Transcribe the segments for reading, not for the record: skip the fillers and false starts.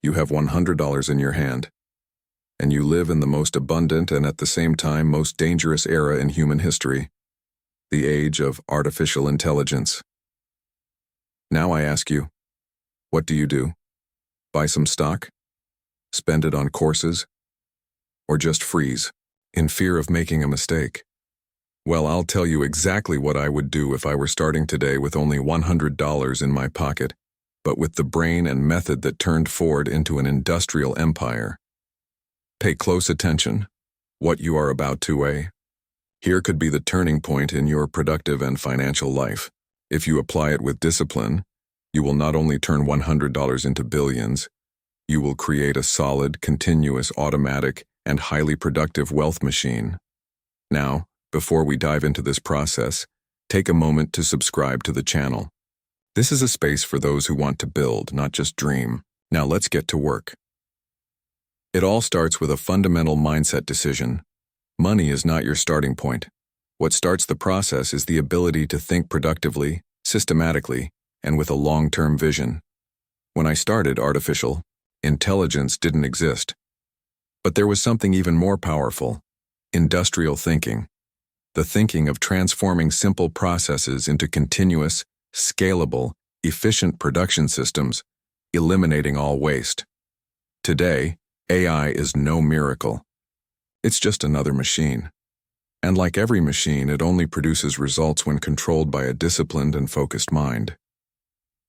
You have $100 in your hand, and you live in the most abundant and at the same time most dangerous era in human history, the age of artificial intelligence. Now I ask you, what do you do? Buy some stock? Spend it on courses? Or just freeze, in fear of making a mistake? Well, I'll tell you exactly what I would do if I were starting today with only $100 in my pocket, but with the brain and method that turned Ford into an industrial empire. Pay close attention. What you are about to weigh. Here could be the turning point in your productive and financial life. If you apply it with discipline, you will not only turn $100 into billions, you will create a solid, continuous, automatic, and highly productive wealth machine. Now, before we dive into this process, take a moment to subscribe to the channel. This is a space for those who want to build, not just dream. Now let's get to work. It all starts with a fundamental mindset decision. Money is not your starting point. What starts the process is the ability to think productively, systematically, and with a long-term vision. When I started artificial intelligence didn't exist. But there was something even more powerful: industrial thinking. The thinking of transforming simple processes into continuous, scalable, efficient production systems, eliminating all waste. Today, AI is no miracle. It's just another machine. And like every machine, it only produces results when controlled by a disciplined and focused mind.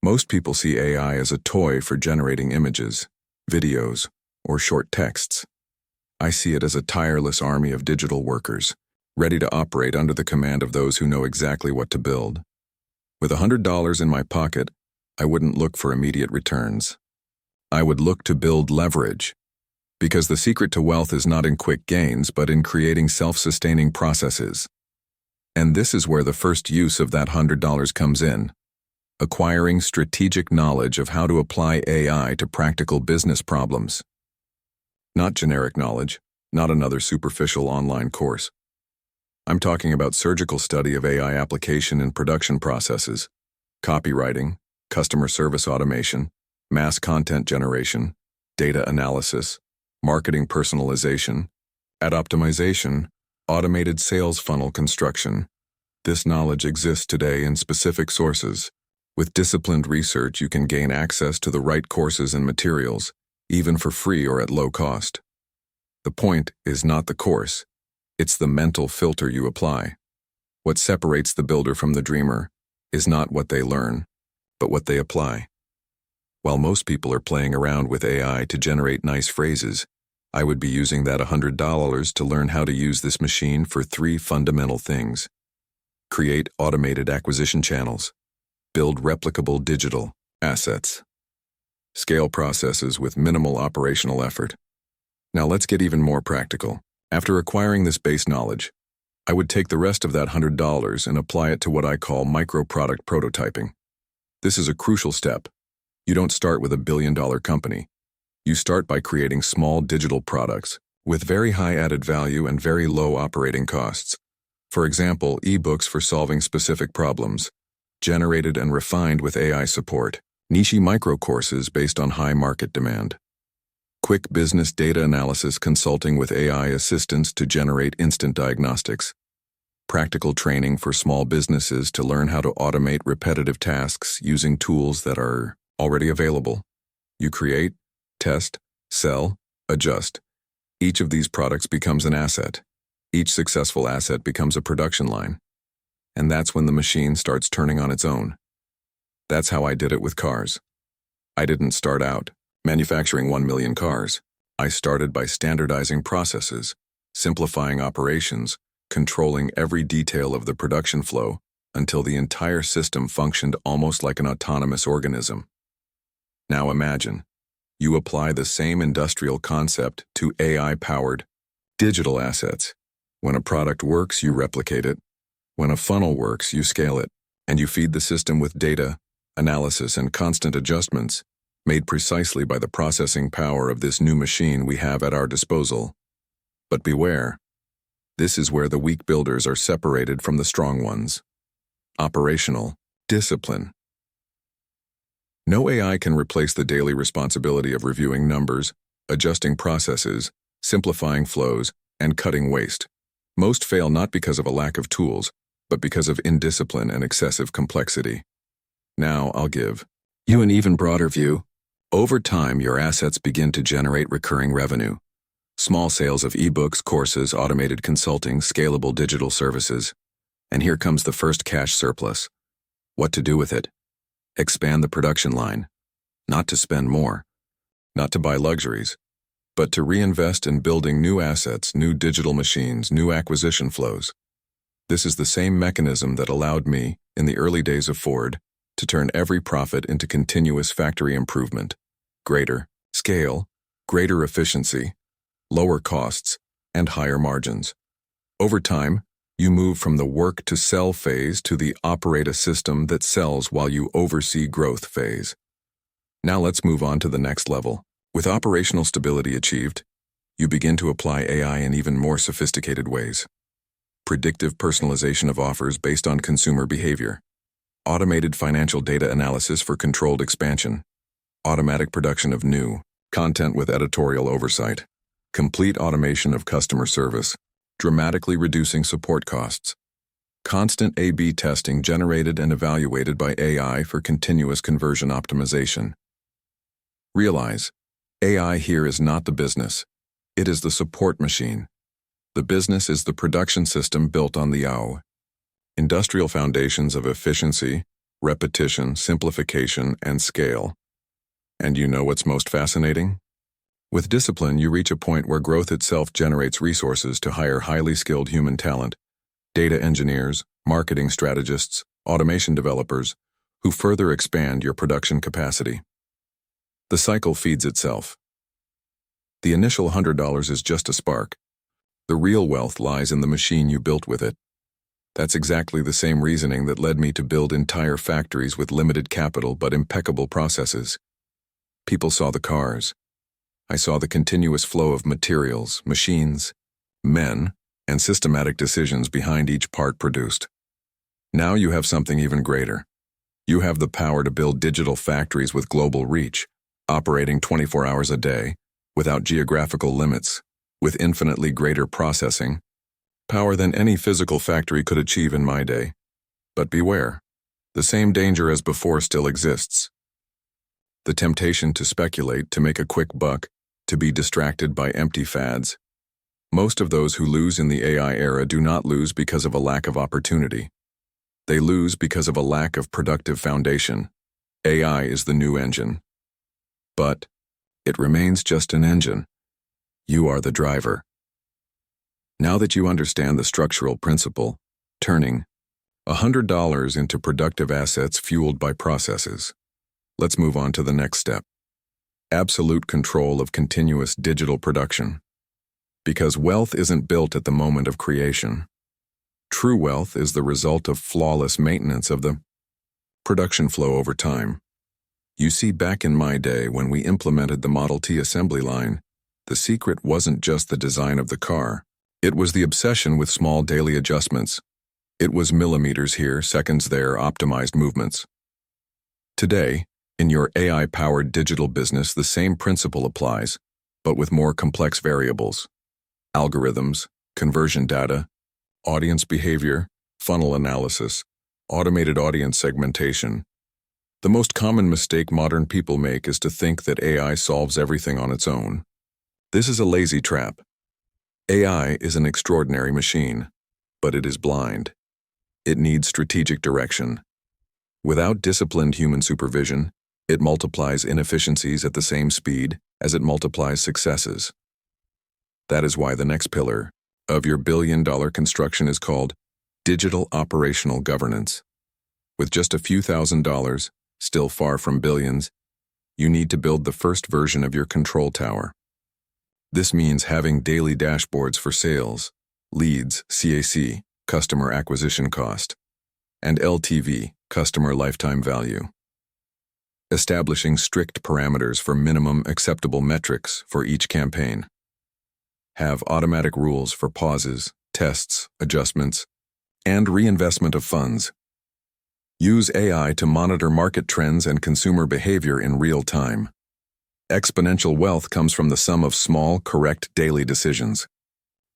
Most people see AI as a toy for generating images, videos, or short texts. I see it as a tireless army of digital workers, ready to operate under the command of those who know exactly what to build. With $100 in my pocket, I wouldn't look for immediate returns. I would look to build leverage, because the secret to wealth is not in quick gains, but in creating self-sustaining processes. And this is where the first use of that $100 comes in: acquiring strategic knowledge of how to apply AI to practical business problems. Not generic knowledge, not another superficial online course. I'm talking about surgical study of AI application in production processes, copywriting, customer service automation, mass content generation, data analysis, marketing personalization, ad optimization, automated sales funnel construction. This knowledge exists today in specific sources. With disciplined research, you can gain access to the right courses and materials, even for free or at low cost. The point is not the course. It's the mental filter you apply. What separates the builder from the dreamer is not what they learn, but what they apply. While most people are playing around with AI to generate nice phrases, I would be using that $100 to learn how to use this machine for 3 fundamental things. Create automated acquisition channels. Build replicable digital assets. Scale processes with minimal operational effort. Now let's get even more practical. After acquiring this base knowledge, I would take the rest of that $100 and apply it to what I call micro-product prototyping. This is a crucial step. You don't start with a billion-dollar company. You start by creating small digital products with very high added value and very low operating costs. For example, ebooks for solving specific problems, generated and refined with AI support, niche micro courses based on high market demand, quick business data analysis consulting with AI assistance to generate instant diagnostics, practical training for small businesses to learn how to automate repetitive tasks using tools that are already available. You create, test, sell, adjust. Each of these products becomes an asset. Each successful asset becomes a production line. And that's when the machine starts turning on its own. That's how I did it with cars. I didn't start out manufacturing 1 million cars. I started by standardizing processes, simplifying operations, controlling every detail of the production flow until the entire system functioned almost like an autonomous organism. Now imagine, you apply the same industrial concept to AI-powered digital assets. When a product works, you replicate it. When a funnel works, you scale it, and you feed the system with data, analysis, and constant adjustments, made precisely by the processing power of this new machine we have at our disposal. But beware, this is where the weak builders are separated from the strong ones. Operational discipline. No AI can replace the daily responsibility of reviewing numbers, adjusting processes, simplifying flows, and cutting waste. Most fail not because of a lack of tools, but because of indiscipline and excessive complexity. Now I'll give you an even broader view. Over time, your assets begin to generate recurring revenue. Small sales of ebooks, courses, automated consulting, scalable digital services. And here comes the first cash surplus. What to do with it? Expand the production line. Not to spend more. Not to buy luxuries. But to reinvest in building new assets, new digital machines, new acquisition flows. This is the same mechanism that allowed me, in the early days of Ford, to turn every profit into continuous factory improvement. Greater scale, greater efficiency, lower costs, and higher margins. Over time, you move from the work to sell phase to the operate a system that sells while you oversee growth phase. Now let's move on to the next level. With operational stability achieved, you begin to apply AI in even more sophisticated ways. Predictive personalization of offers based on consumer behavior. Automated financial data analysis for controlled expansion. Automatic production of new content with editorial oversight. Complete automation of customer service, dramatically reducing support costs. Constant A/B testing generated and evaluated by AI for continuous conversion optimization. Realize, AI here is not the business. It is the support machine. The business is the production system built on the AO. Industrial foundations of efficiency, repetition, simplification, and scale. And you know what's most fascinating? With discipline, you reach a point where growth itself generates resources to hire highly skilled human talent, data engineers, marketing strategists, automation developers, who further expand your production capacity. The cycle feeds itself. The initial $100 is just a spark. The real wealth lies in the machine you built with it. That's exactly the same reasoning that led me to build entire factories with limited capital but impeccable processes. People saw the cars. I saw the continuous flow of materials, machines, men, and systematic decisions behind each part produced. Now you have something even greater. You have the power to build digital factories with global reach, operating 24 hours a day, without geographical limits, with infinitely greater processing power than any physical factory could achieve in my day. But beware, the same danger as before still exists. The temptation to speculate, to make a quick buck, to be distracted by empty fads. Most of those who lose in the AI era do not lose because of a lack of opportunity. They lose because of a lack of productive foundation. AI is the new engine. But it remains just an engine. You are the driver. Now that you understand the structural principle, turning $100 into productive assets fueled by processes, let's move on to the next step. Absolute control of continuous digital production. Because wealth isn't built at the moment of creation. True wealth is the result of flawless maintenance of the production flow over time. You see, back in my day when we implemented the Model T assembly line, the secret wasn't just the design of the car. It was the obsession with small daily adjustments. It was millimeters here, seconds there, optimized movements. Today, in your AI-powered digital business, the same principle applies, but with more complex variables. Algorithms, conversion data, audience behavior, funnel analysis, automated audience segmentation. The most common mistake modern people make is to think that AI solves everything on its own. This is a lazy trap. AI is an extraordinary machine, but it is blind. It needs strategic direction. Without disciplined human supervision, it multiplies inefficiencies at the same speed as it multiplies successes. That is why the next pillar of your billion-dollar construction is called digital operational governance. With just a few $1,000s, still far from billions, you need to build the first version of your control tower. This means having daily dashboards for sales, leads, CAC, customer acquisition cost, and LTV, customer lifetime value. Establishing strict parameters for minimum acceptable metrics for each campaign. Have automatic rules for pauses, tests, adjustments, and reinvestment of funds. Use AI to monitor market trends and consumer behavior in real time. Exponential wealth comes from the sum of small, correct daily decisions.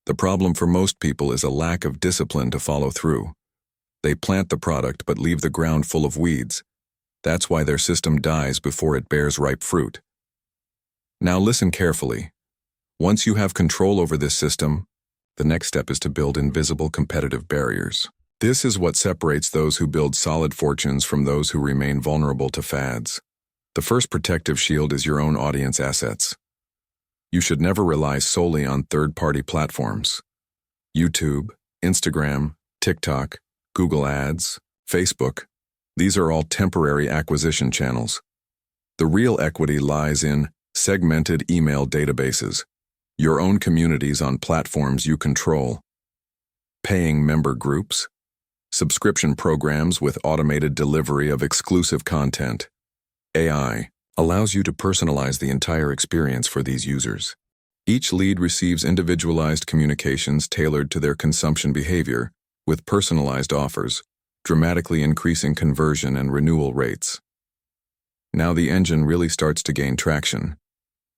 The problem for most people is a lack of discipline to follow through. They plant the product but leave the ground full of weeds. That's why their system dies before it bears ripe fruit. Now listen carefully. Once you have control over this system, the next step is to build invisible competitive barriers. This is what separates those who build solid fortunes from those who remain vulnerable to fads. The first protective shield is your own audience assets. You should never rely solely on third-party platforms. YouTube, Instagram, TikTok, Google Ads, Facebook, these are all temporary acquisition channels. The real equity lies in segmented email databases, your own communities on platforms you control, paying member groups, subscription programs with automated delivery of exclusive content. AI allows you to personalize the entire experience for these users. Each lead receives individualized communications tailored to their consumption behavior, with personalized offers, dramatically increasing conversion and renewal rates. Now the engine really starts to gain traction.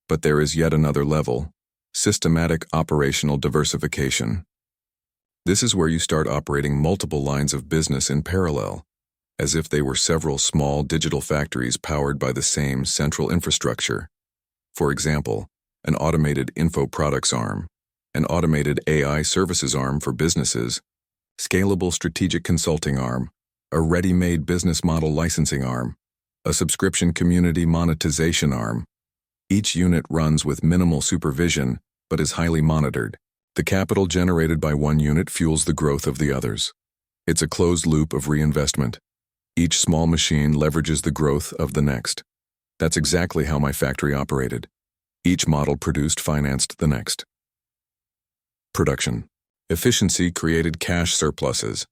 But there is yet another level: systematic operational diversification. This is where you start operating multiple lines of business in parallel, as if they were several small digital factories powered by the same central infrastructure. For example, an automated info products arm, an automated AI services arm for businesses, scalable strategic consulting arm, a ready-made business model licensing arm, a subscription community monetization arm. Each unit runs with minimal supervision, but is highly monitored. The capital generated by one unit fuels the growth of the others. It's a closed loop of reinvestment. Each small machine leverages the growth of the next. That's exactly how my factory operated. Each model produced financed the next. Production. Efficiency created cash surpluses.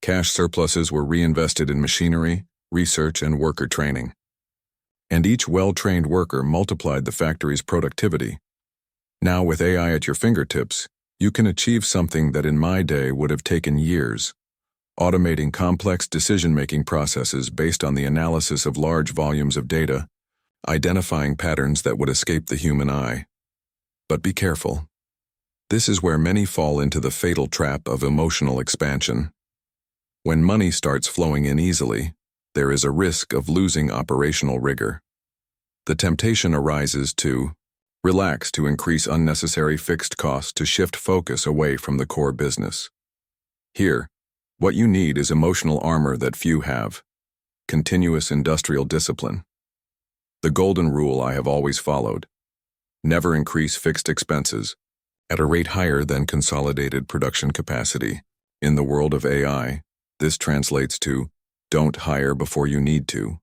Cash surpluses were reinvested in machinery, research, and worker training. And each well-trained worker multiplied the factory's productivity. Now with AI at your fingertips, you can achieve something that in my day would have taken years: automating complex decision-making processes based on the analysis of large volumes of data, identifying patterns that would escape the human eye. But be careful. This is where many fall into the fatal trap of emotional expansion. When money starts flowing in easily, there is a risk of losing operational rigor. The temptation arises to relax, to increase unnecessary fixed costs, to shift focus away from the core business. Here, what you need is emotional armor that few have: continuous industrial discipline. The golden rule I have always followed: never increase fixed expenses at a rate higher than consolidated production capacity. In the world of AI, this translates to: don't hire before you need to.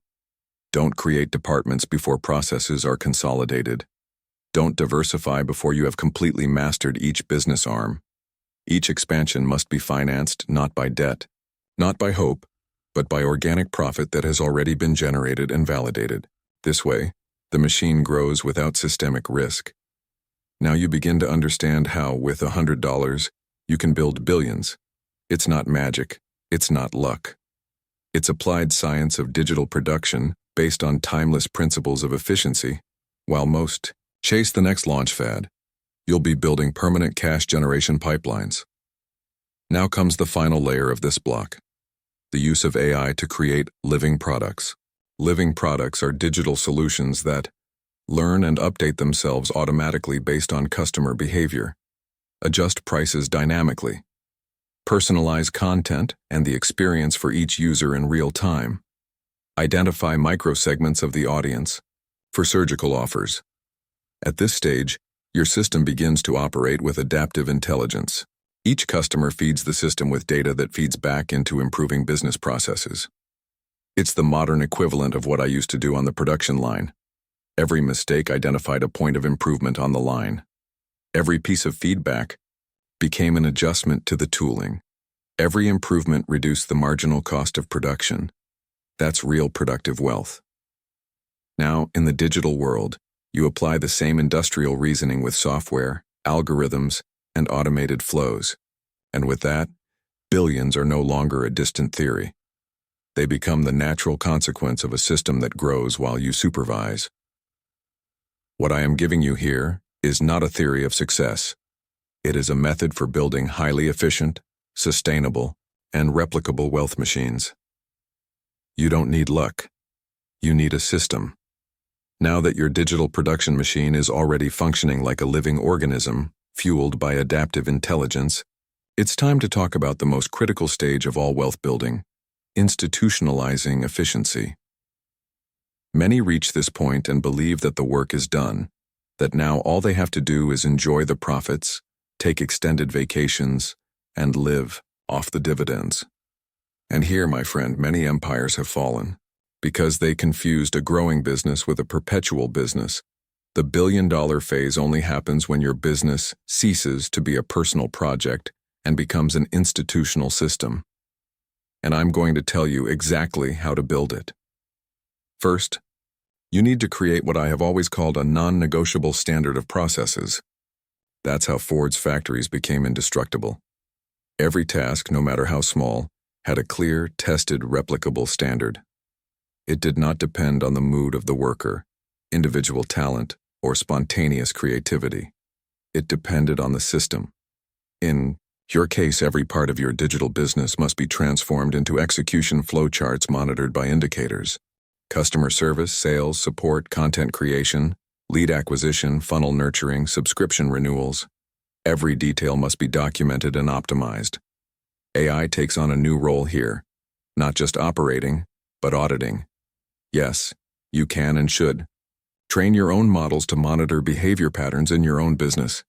Don't create departments before processes are consolidated. Don't diversify before you have completely mastered each business arm. Each expansion must be financed not by debt, not by hope, but by organic profit that has already been generated and validated. This way, the machine grows without systemic risk. Now you begin to understand how, with $100, you can build billions. It's not magic. It's not luck. It's applied science of digital production based on timeless principles of efficiency. While most chase the next launch fad, you'll be building permanent cash generation pipelines. Now comes the final layer of this block: the use of AI to create living products. Living products are digital solutions that learn and update themselves automatically based on customer behavior, adjust prices dynamically, personalize content and the experience for each user in real time, identify microsegments of the audience for surgical offers. At this stage, your system begins to operate with adaptive intelligence. Each customer feeds the system with data that feeds back into improving business processes. It's the modern equivalent of what I used to do on the production line. Every mistake identified a point of improvement on the line. Every piece of feedback became an adjustment to the tooling. Every improvement reduced the marginal cost of production. That's real productive wealth. Now, in the digital world, you apply the same industrial reasoning with software, algorithms, and automated flows. And with that, billions are no longer a distant theory. They become the natural consequence of a system that grows while you supervise. What I am giving you here is not a theory of success. It is a method for building highly efficient, sustainable, and replicable wealth machines. You don't need luck. You need a system. Now that your digital production machine is already functioning like a living organism, fueled by adaptive intelligence, it's time to talk about the most critical stage of all wealth building: institutionalizing efficiency. Many reach this point and believe that the work is done, that now all they have to do is enjoy the profits, take extended vacations, and live off the dividends. And here, my friend, many empires have fallen because they confused a growing business with a perpetual business. The billion-dollar phase only happens when your business ceases to be a personal project and becomes an institutional system. And I'm going to tell you exactly how to build it. First, you need to create what I have always called a non-negotiable standard of processes. That's how Ford's factories became indestructible. Every task, no matter how small, had a clear, tested, replicable standard. It did not depend on the mood of the worker, individual talent, or spontaneous creativity. It depended on the system. In your case, every part of your digital business must be transformed into execution flowcharts monitored by indicators. Customer service, sales, support, content creation, lead acquisition, funnel nurturing, subscription renewals. Every detail must be documented and optimized. AI takes on a new role here, not just operating, but auditing. Yes, you can and should. Train your own models to monitor behavior patterns in your own business.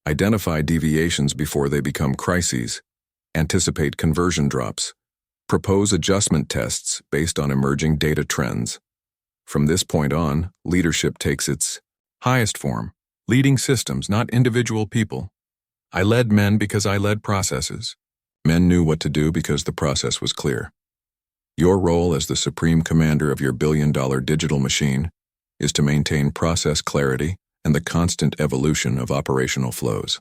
Identify deviations before they become crises. Anticipate conversion drops. Propose adjustment tests based on emerging data trends. From this point on, leadership takes its highest form, leading systems, not individual people. I led men because I led processes. Men knew what to do because the process was clear. Your role as the supreme commander of your billion-dollar digital machine is to maintain process clarity and the constant evolution of operational flows.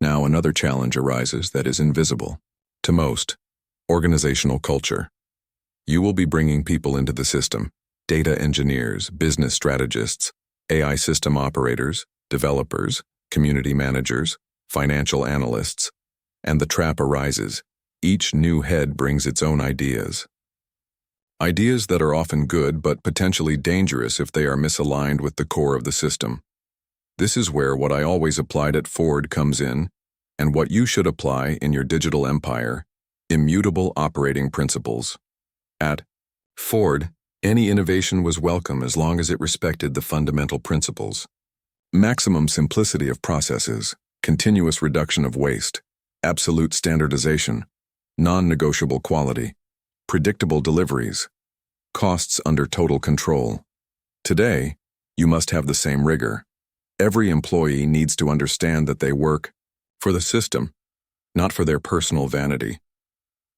Now another challenge arises that is invisible to most: organizational culture. You will be bringing people into the system: data engineers, business strategists, AI system operators, developers, community managers, financial analysts. And the trap arises: each new head brings its own ideas. Ideas that are often good but potentially dangerous if they are misaligned with the core of the system. This is where what I always applied at Ford comes in, and what you should apply in your digital empire: immutable operating principles. At Ford, any innovation was welcome as long as it respected the fundamental principles: maximum simplicity of processes, continuous reduction of waste, absolute standardization, non-negotiable quality, predictable deliveries, costs under total control. Today, you must have the same rigor. Every employee needs to understand that they work for the system, not for their personal vanity.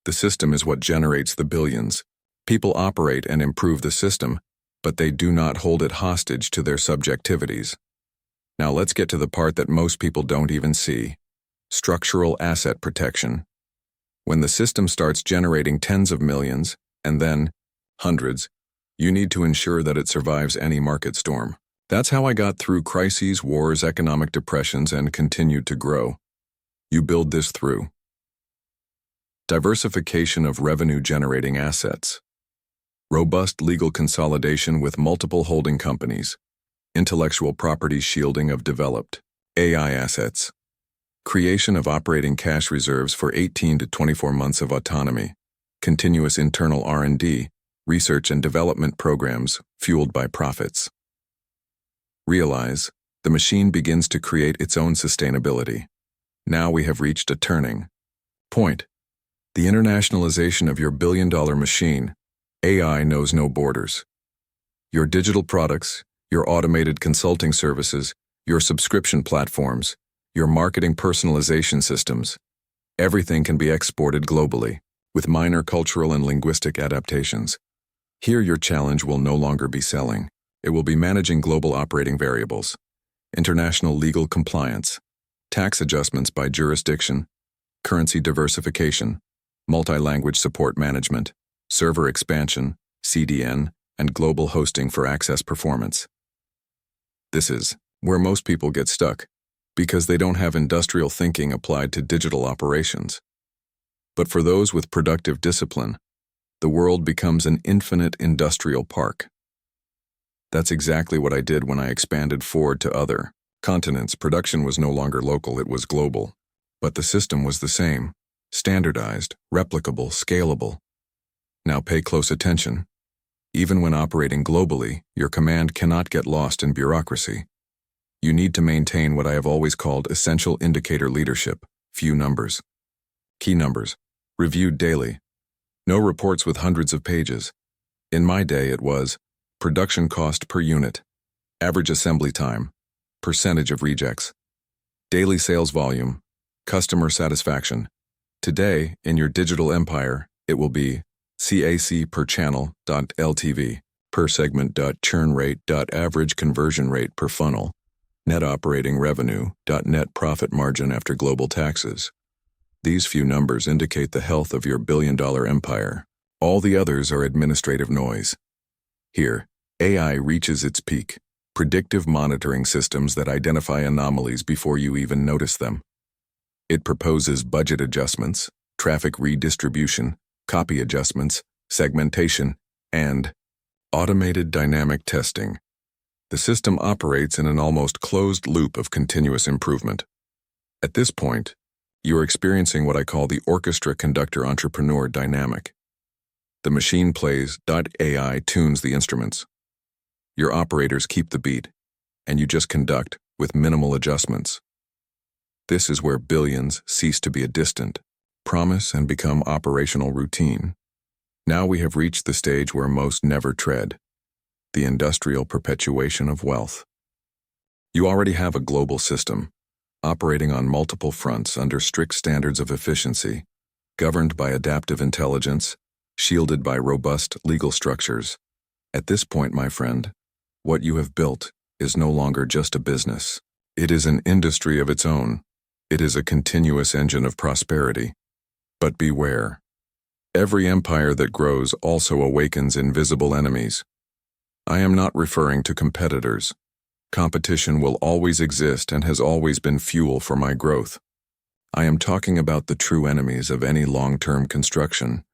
The system is what generates the billions. People operate and improve the system, but they do not hold it hostage to their subjectivities. Now let's get to the part that most people don't even see: structural asset protection. When the system starts generating tens of millions, and then hundreds, you need to ensure that it survives any market storm. That's how I got through crises, wars, economic depressions, and continued to grow. You build this through diversification of revenue-generating assets, robust legal consolidation with multiple holding companies, intellectual property shielding of developed AI assets, creation of operating cash reserves for 18 to 24 months of autonomy, continuous internal R&D, research and development programs fueled by profits. Realize, the machine begins to create its own sustainability. Now we have reached a turning point. The internationalization of your billion-dollar machine. AI knows no borders. Your digital products, your automated consulting services, your subscription platforms, your marketing personalization systems, everything can be exported globally, with minor cultural and linguistic adaptations. Here your challenge will no longer be selling. It will be managing global operating variables, international legal compliance, tax adjustments by jurisdiction, currency diversification, multi-language support management, server expansion, CDN, and global hosting for access performance. This is where most people get stuck, because they don't have industrial thinking applied to digital operations. But for those with productive discipline, the world becomes an infinite industrial park. That's exactly what I did when I expanded Ford to other continents. Production was no longer local, it was global. But the system was the same, standardized, replicable, scalable. Now pay close attention. Even when operating globally, your command cannot get lost in bureaucracy. You need to maintain what I have always called essential indicator leadership, few numbers. Key numbers, reviewed daily. No reports with hundreds of pages. In my day it was production cost per unit, average assembly time, percentage of rejects, daily sales volume, customer satisfaction. Today, in your digital empire, it will be CAC per channel.LTV, per segment.churn rate.average conversion rate per funnel, net operating revenue.net profit margin after global taxes. These few numbers indicate the health of your billion-dollar empire. All the others are administrative noise. Here, AI reaches its peak, predictive monitoring systems that identify anomalies before you even notice them. It proposes budget adjustments, traffic redistribution, copy adjustments, segmentation, and automated dynamic testing. The system operates in an almost closed loop of continuous improvement. At this point, you are experiencing what I call the orchestra conductor entrepreneur dynamic. The machine plays, AI tunes the instruments. Your operators keep the beat, and you just conduct with minimal adjustments. This is where billions cease to be a distant promise and become operational routine. Now we have reached the stage where most never tread, the industrial perpetuation of wealth. You already have a global system, operating on multiple fronts under strict standards of efficiency, governed by adaptive intelligence, shielded by robust legal structures. At this point, my friend, what you have built is no longer just a business. It is an industry of its own. It is a continuous engine of prosperity. But beware. Every empire that grows also awakens invisible enemies. I am not referring to competitors. Competition will always exist and has always been fuel for my growth. I am talking about the true enemies of any long-term construction: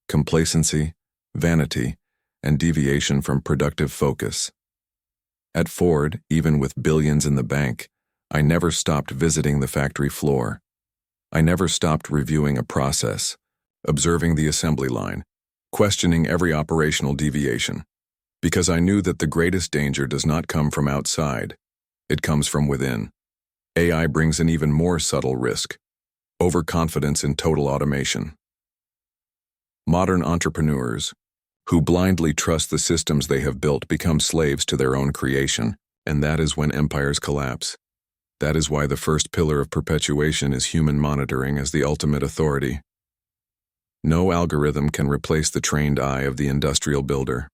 complacency, vanity, and deviation from productive focus. At Ford, even with billions in the bank, I never stopped visiting the factory floor. I never stopped reviewing a process, observing the assembly line, questioning every operational deviation, because I knew that the greatest danger does not come from outside, it comes from within. AI brings an even more subtle risk: overconfidence in total automation. Modern entrepreneurs, who blindly trust the systems they have built, become slaves to their own creation, and that is when empires collapse. That is why the first pillar of perpetuation is human monitoring as the ultimate authority. No algorithm can replace the trained eye of the industrial builder.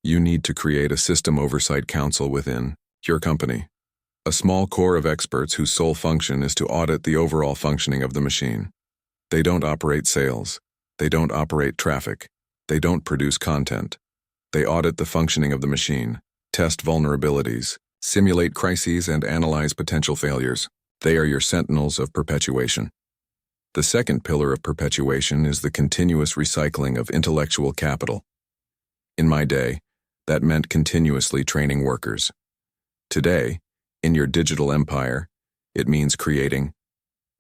You need to create a system oversight council within your company, a small core of experts whose sole function is to audit the overall functioning of the machine. They don't operate sales. They don't operate traffic. They don't produce content. They audit the functioning of the machine, test vulnerabilities, simulate crises, and analyze potential failures. They are your sentinels of perpetuation. The second pillar of perpetuation is the continuous recycling of intellectual capital. In my day, that meant continuously training workers. Today, in your digital empire, it means creating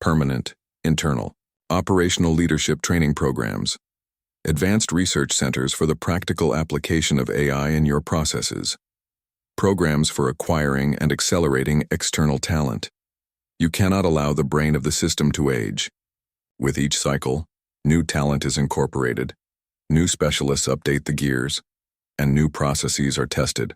permanent, internal, operational leadership training programs, advanced research centers for the practical application of AI in your processes, programs for acquiring and accelerating external talent. You cannot allow the brain of the system to age. With each cycle, new talent is incorporated, new specialists update the gears, and new processes are tested.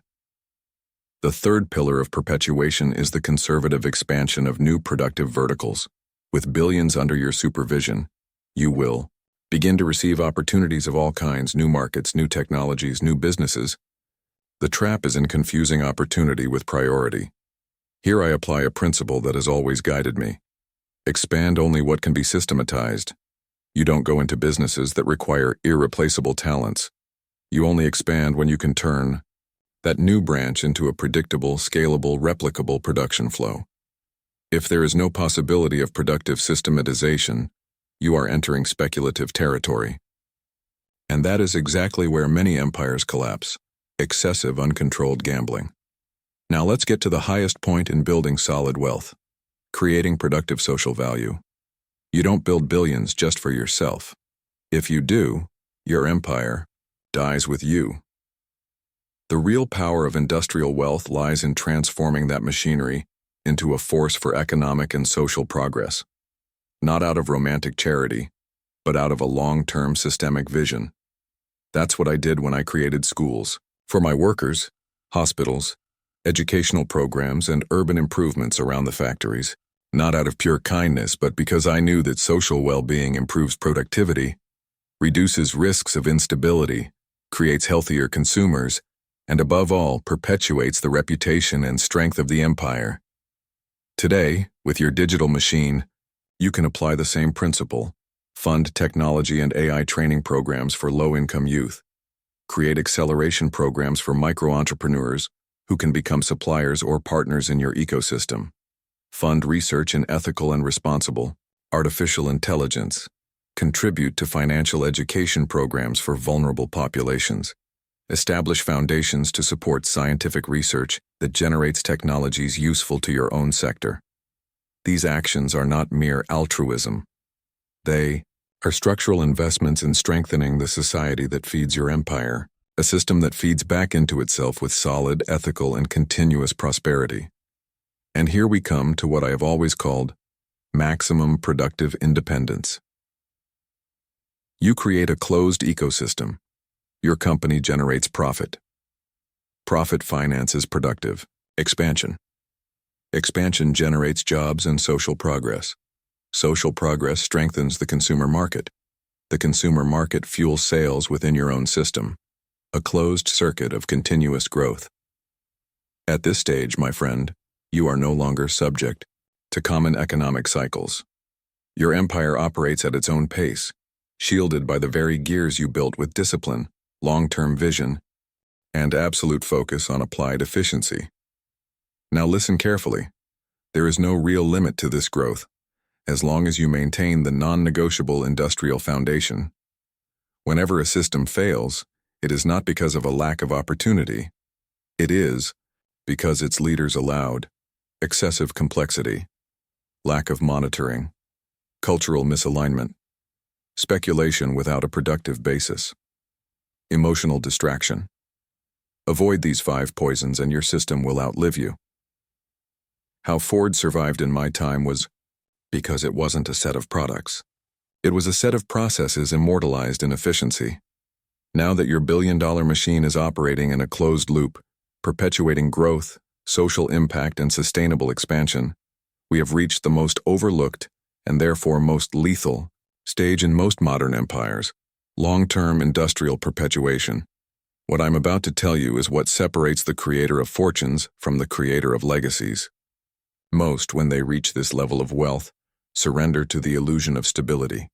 The third pillar of perpetuation is the conservative expansion of new productive verticals. With billions under your supervision, you will begin to receive opportunities of all kinds: new markets, new technologies, new businesses. The trap is in confusing opportunity with priority. Here I apply a principle that has always guided me. Expand only what can be systematized. You don't go into businesses that require irreplaceable talents. You only expand when you can turn that new branch into a predictable, scalable, replicable production flow. If there is no possibility of productive systematization, you are entering speculative territory. And that is exactly where many empires collapse: excessive, uncontrolled gambling. Now let's get to the highest point in building solid wealth: creating productive social value. You don't build billions just for yourself. If you do, your empire dies with you. The real power of industrial wealth lies in transforming that machinery into a force for economic and social progress, not out of romantic charity, but out of a long-term systemic vision. That's what I did when I created schools for my workers, hospitals, educational programs, and urban improvements around the factories, not out of pure kindness, but because I knew that social well-being improves productivity, reduces risks of instability, creates healthier consumers, and above all, perpetuates the reputation and strength of the empire. Today, with your digital machine, you can apply the same principle: fund technology and AI training programs for low-income youth, create acceleration programs for micro-entrepreneurs who can become suppliers or partners in your ecosystem, fund research in ethical and responsible artificial intelligence, contribute to financial education programs for vulnerable populations, establish foundations to support scientific research that generates technologies useful to your own sector. These actions are not mere altruism. They are structural investments in strengthening the society that feeds your empire, a system that feeds back into itself with solid, ethical, and continuous prosperity. And here we come to what I have always called maximum productive independence. You create a closed ecosystem. Your company generates profit. Profit finances productive expansion. Expansion generates jobs and social progress. Social progress strengthens the consumer market. The consumer market fuels sales within your own system, a closed circuit of continuous growth. At this stage, my friend, you are no longer subject to common economic cycles. Your empire operates at its own pace, shielded by the very gears you built with discipline, long-term vision, and absolute focus on applied efficiency. Now listen carefully. There is no real limit to this growth, as long as you maintain the non-negotiable industrial foundation. Whenever a system fails, it is not because of a lack of opportunity. It is because its leaders allowed excessive complexity, lack of monitoring, cultural misalignment, speculation without a productive basis, emotional distraction. Avoid these 5 poisons and your system will outlive you. How Ford survived in my time was because it wasn't a set of products. It was a set of processes immortalized in efficiency. Now that your billion-dollar machine is operating in a closed loop, perpetuating growth, social impact, and sustainable expansion, we have reached the most overlooked and therefore most lethal stage in most modern empires: long-term industrial perpetuation. What I'm about to tell you is what separates the creator of fortunes from the creator of legacies. Most, when they reach this level of wealth, surrender to the illusion of stability.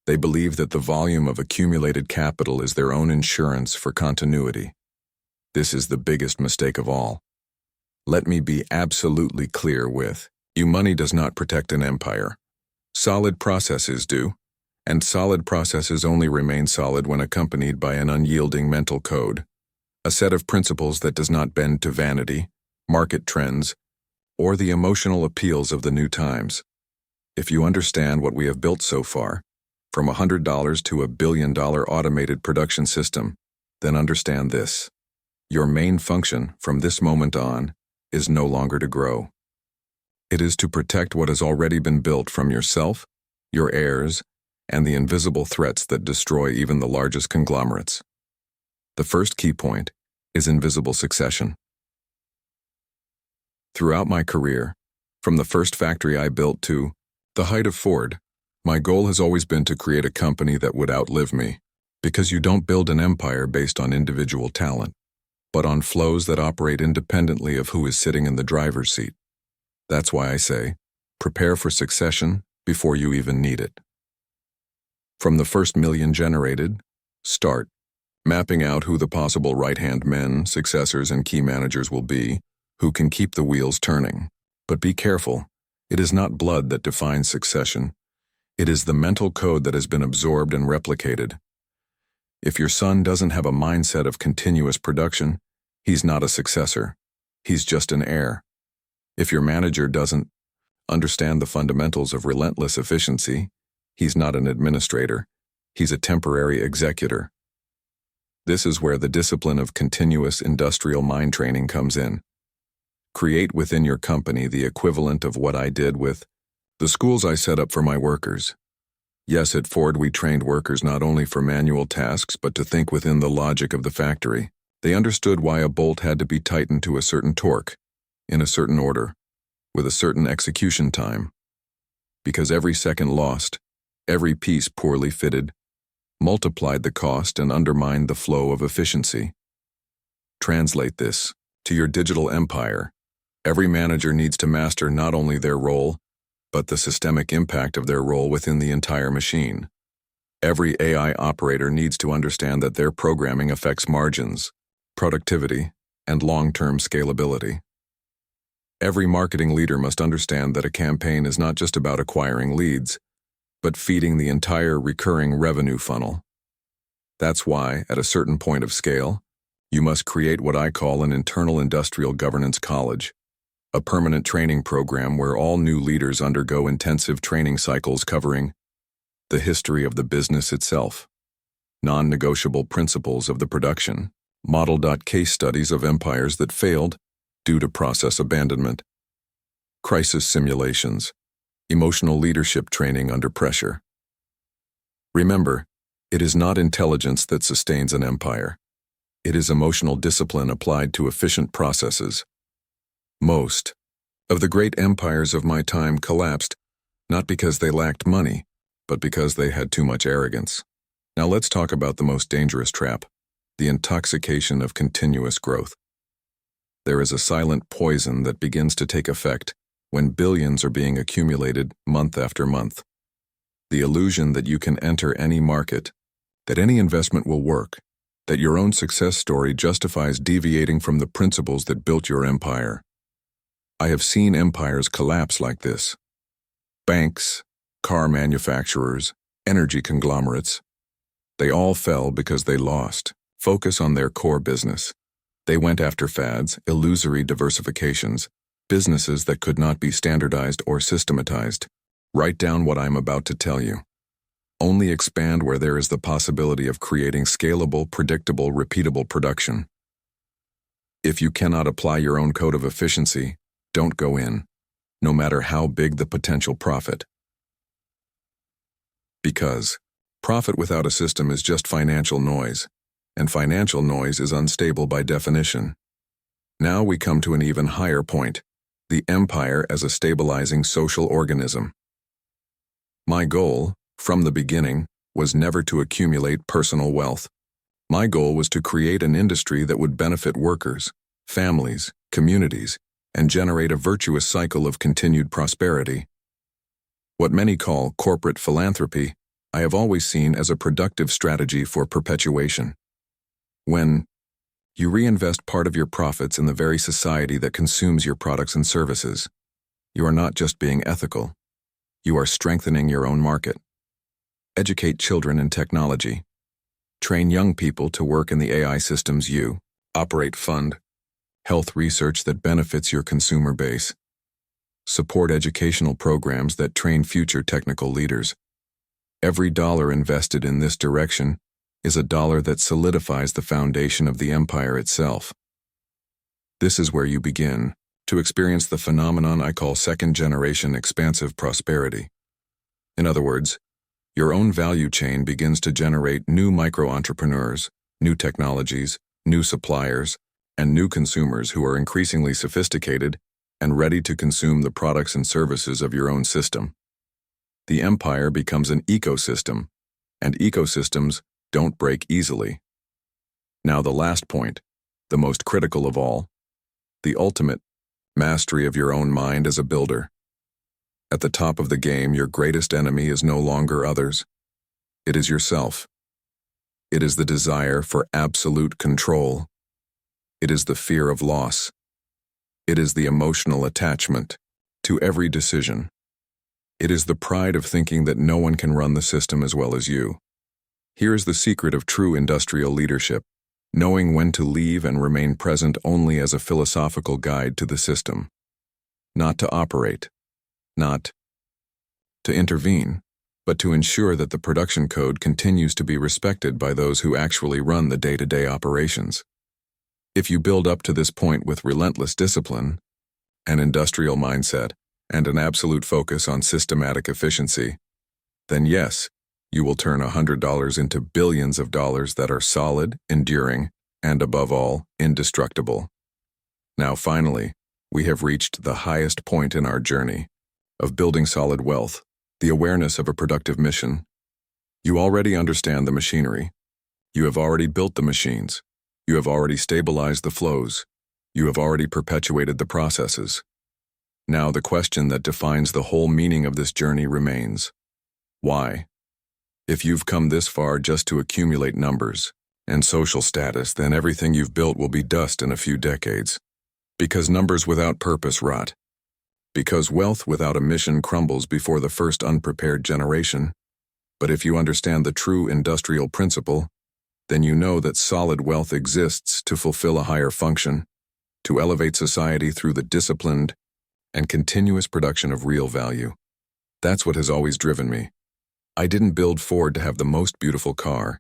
They believe that the volume of accumulated capital is their own insurance for continuity. This is the biggest mistake of all. Let me be absolutely clear with you: money does not protect an empire. Solid processes do, and solid processes only remain solid when accompanied by an unyielding mental code, a set of principles that does not bend to vanity, market trends, or the emotional appeals of the new times. If you understand what we have built so far, from $100 to $1 billion automated production system, then understand this: your main function from this moment on is no longer to grow. It is to protect what has already been built from yourself, your heirs, and the invisible threats that destroy even the largest conglomerates. The first key point is invisible succession. Throughout my career, from the first factory I built to the height of Ford, my goal has always been to create a company that would outlive me, because you don't build an empire based on individual talent, but on flows that operate independently of who is sitting in the driver's seat. That's why I say, prepare for succession before you even need it. From the first million generated, start mapping out who the possible right-hand men, successors, and key managers will be, who can keep the wheels turning. But be careful, it is not blood that defines succession. It is the mental code that has been absorbed and replicated. If your son doesn't have a mindset of continuous production, he's not a successor. He's just an heir. If your manager doesn't understand the fundamentals of relentless efficiency, he's not an administrator. He's a temporary executor. This is where the discipline of continuous industrial mind training comes in. Create within your company the equivalent of what I did with the schools I set up for my workers. Yes, at Ford we trained workers not only for manual tasks but to think within the logic of the factory. They understood why a bolt had to be tightened to a certain torque, in a certain order, with a certain execution time. Because every second lost, every piece poorly fitted, multiplied the cost and undermined the flow of efficiency. Translate this to your digital empire. Every manager needs to master not only their role, but the systemic impact of their role within the entire machine. Every AI operator needs to understand that their programming affects margins, productivity, and long-term scalability. Every marketing leader must understand that a campaign is not just about acquiring leads, but feeding the entire recurring revenue funnel. That's why, at a certain point of scale, you must create what I call an internal industrial governance college, a permanent training program where all new leaders undergo intensive training cycles covering the history of the business itself, non-negotiable principles of the production, case studies of empires that failed due to process abandonment, crisis simulations, emotional leadership training under pressure. Remember, it is not intelligence that sustains an empire. It is emotional discipline applied to efficient processes. Most of the great empires of my time collapsed, not because they lacked money, but because they had too much arrogance. Now let's talk about the most dangerous trap, the intoxication of continuous growth. There is a silent poison that begins to take effect when billions are being accumulated month after month. The illusion that you can enter any market, that any investment will work, that your own success story justifies deviating from the principles that built your empire. I have seen empires collapse like this. Banks, car manufacturers, energy conglomerates, they all fell because they lost focus on their core business. They went after fads, illusory diversifications, businesses that could not be standardized or systematized. Write down what I'm about to tell you. Only expand where there is the possibility of creating scalable, predictable, repeatable production. If you cannot apply your own code of efficiency, don't go in, no matter how big the potential profit. Because profit without a system is just financial noise, and financial noise is unstable by definition. Now we come to an even higher point, the empire as a stabilizing social organism. My goal, from the beginning, was never to accumulate personal wealth. My goal was to create an industry that would benefit workers, families, communities, and generate a virtuous cycle of continued prosperity. What many call corporate philanthropy, I have always seen as a productive strategy for perpetuation. When you reinvest part of your profits in the very society that consumes your products and services, you are not just being ethical, you are strengthening your own market. Educate children in technology. Train young people to work in the AI systems you operate. Fund health research that benefits your consumer base. Support educational programs that train future technical leaders. Every dollar invested in this direction is a dollar that solidifies the foundation of the empire itself. This is where you begin to experience the phenomenon I call second-generation expansive prosperity. In other words, your own value chain begins to generate new micro-entrepreneurs, new technologies, new suppliers, and new consumers who are increasingly sophisticated and ready to consume the products and services of your own system. The empire becomes an ecosystem, and ecosystems don't break easily. Now the last point, the most critical of all, the ultimate mastery of your own mind as a builder. At the top of the game, your greatest enemy is no longer others. It is yourself. It is the desire for absolute control. It is the fear of loss. It is the emotional attachment to every decision. It is the pride of thinking that no one can run the system as well as you. Here is the secret of true industrial leadership: knowing when to leave and remain present only as a philosophical guide to the system. Not to operate, not to intervene, but to ensure that the production code continues to be respected by those who actually run the day-to-day operations. If you build up to this point with relentless discipline, an industrial mindset, and an absolute focus on systematic efficiency, then yes, you will turn $100 into billions of dollars that are solid, enduring, and above all, indestructible. Now finally, we have reached the highest point in our journey of building solid wealth, the awareness of a productive mission. You already understand the machinery. You have already built the machines. You have already stabilized the flows. You have already perpetuated the processes. Now the question that defines the whole meaning of this journey remains: why? If you've come this far just to accumulate numbers and social status, then everything you've built will be dust in a few decades. Because numbers without purpose rot. Because wealth without a mission crumbles before the first unprepared generation. But if you understand the true industrial principle, then you know that solid wealth exists to fulfill a higher function, to elevate society through the disciplined and continuous production of real value. That's what has always driven me. I didn't build Ford to have the most beautiful car.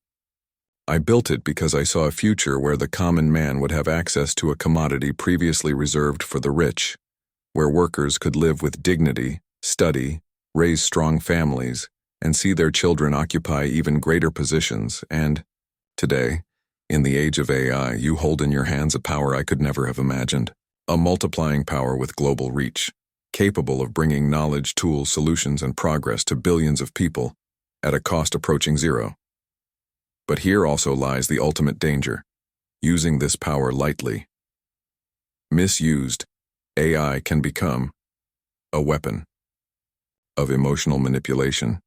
I built it because I saw a future where the common man would have access to a commodity previously reserved for the rich, where workers could live with dignity, study, raise strong families, and see their children occupy even greater positions. And today, in the age of AI, you hold in your hands a power I could never have imagined, a multiplying power with global reach, capable of bringing knowledge, tools, solutions, and progress to billions of people at a cost approaching zero. But here also lies the ultimate danger: using this power lightly. Misused, AI can become a weapon of emotional manipulation,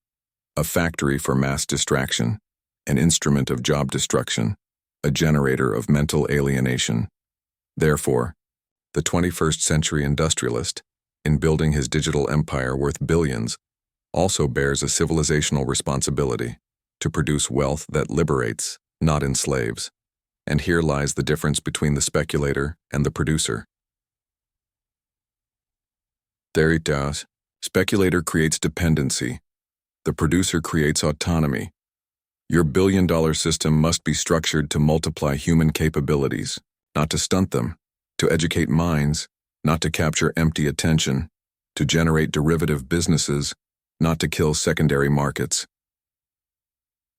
a factory for mass distraction, an instrument of job destruction, a generator of mental alienation. Therefore, the 21st century industrialist, in building his digital empire worth billions, also bears a civilizational responsibility to produce wealth that liberates, not enslaves. And here lies the difference between the speculator and the producer. There it does. Speculator creates dependency. The producer creates autonomy. Your billion-dollar system must be structured to multiply human capabilities, not to stunt them, to educate minds, not to capture empty attention, to generate derivative businesses, not to kill secondary markets.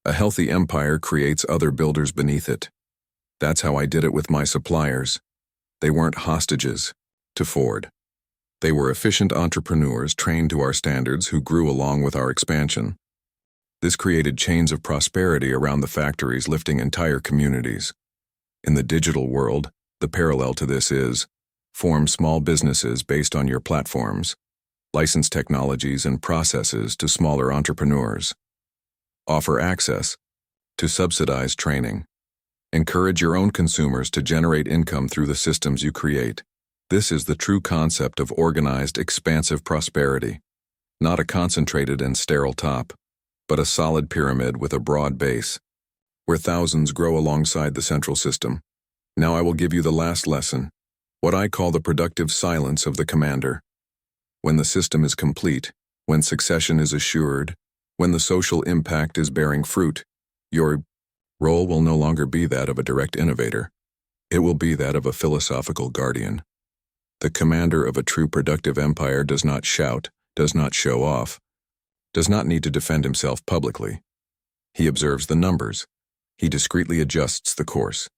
A healthy empire creates other builders beneath it. That's how I did it with my suppliers. They weren't hostages to Ford. They were efficient entrepreneurs trained to our standards who grew along with our expansion. This created chains of prosperity around the factories, lifting entire communities. In the digital world, the parallel to this is: form small businesses based on your platforms, license technologies and processes to smaller entrepreneurs, offer access to subsidized training, encourage your own consumers to generate income through the systems you create. This is the true concept of organized, expansive prosperity, not a concentrated and sterile top, but a solid pyramid with a broad base, where thousands grow alongside the central system. Now I will give you the last lesson, what I call the productive silence of the commander. When the system is complete, when succession is assured, when the social impact is bearing fruit, your role will no longer be that of a direct innovator. It will be that of a philosophical guardian. The commander of a true productive empire does not shout, does not show off, does not need to defend himself publicly. He observes the numbers. He discreetly adjusts the course.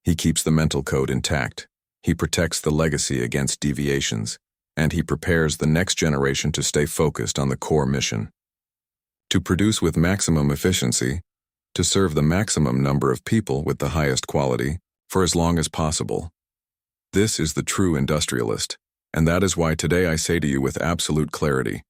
He keeps the mental code intact. He protects the legacy against deviations, and he prepares the next generation to stay focused on the core mission. To produce with maximum efficiency, to serve the maximum number of people with the highest quality for as long as possible. This is the true industrialist, and that is why today I say to you with absolute clarity: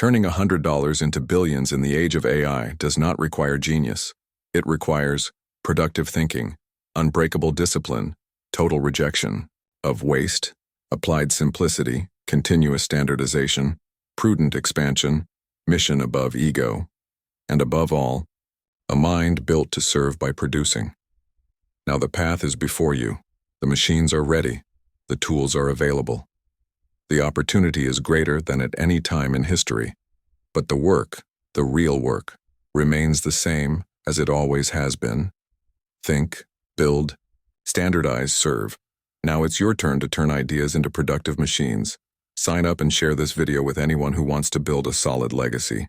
Turning $100 into billions in the age of AI does not require genius. It requires productive thinking, unbreakable discipline, total rejection of waste, applied simplicity, continuous standardization, prudent expansion, mission above ego, and above all, a mind built to serve by producing. Now the path is before you. The machines are ready. The tools are available. The opportunity is greater than at any time in history. But the work, the real work, remains the same as it always has been. Think, build, standardize, serve. Now it's your turn to turn ideas into productive machines. Sign up and share this video with anyone who wants to build a solid legacy.